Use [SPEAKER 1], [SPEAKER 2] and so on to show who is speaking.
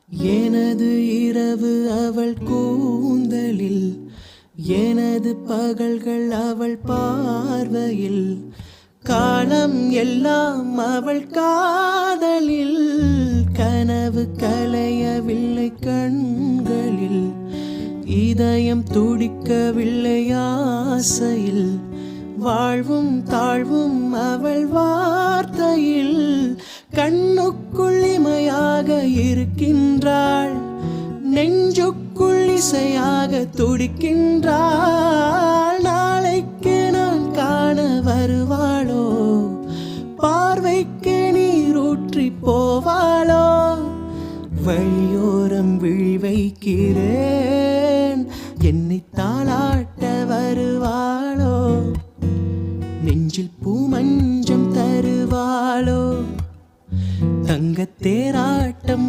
[SPEAKER 1] எனது இரவு அவள் கூந்தலில், எனது பகல்கள் அவள் பார்வையில், காலம் எல்லாம் அவள் காதலில். கனவு கலையவில்லை கண்களில், இதயம் துடிக்கவில்லை ஆசையில், வாழ்வும் தாழ்வும் அவள் வார்த்தையில். கண்ணுக்குள் இமையாக இருக்கின்றாள், நெஞ்சுக்குள் இசையாக துடிக்கின்றாள். நாளைக்கு நான் காண வருவாளோ, பார்வைக்கு நீரூற்றி போவாளோ. வழியோரம் விழி வைக்கிறேன், என்னை தாளாட்ட வருவாளோ. நெஞ்சில் பூமஞ்சம் தருவாளோ, தங்கத்தேராட்டம்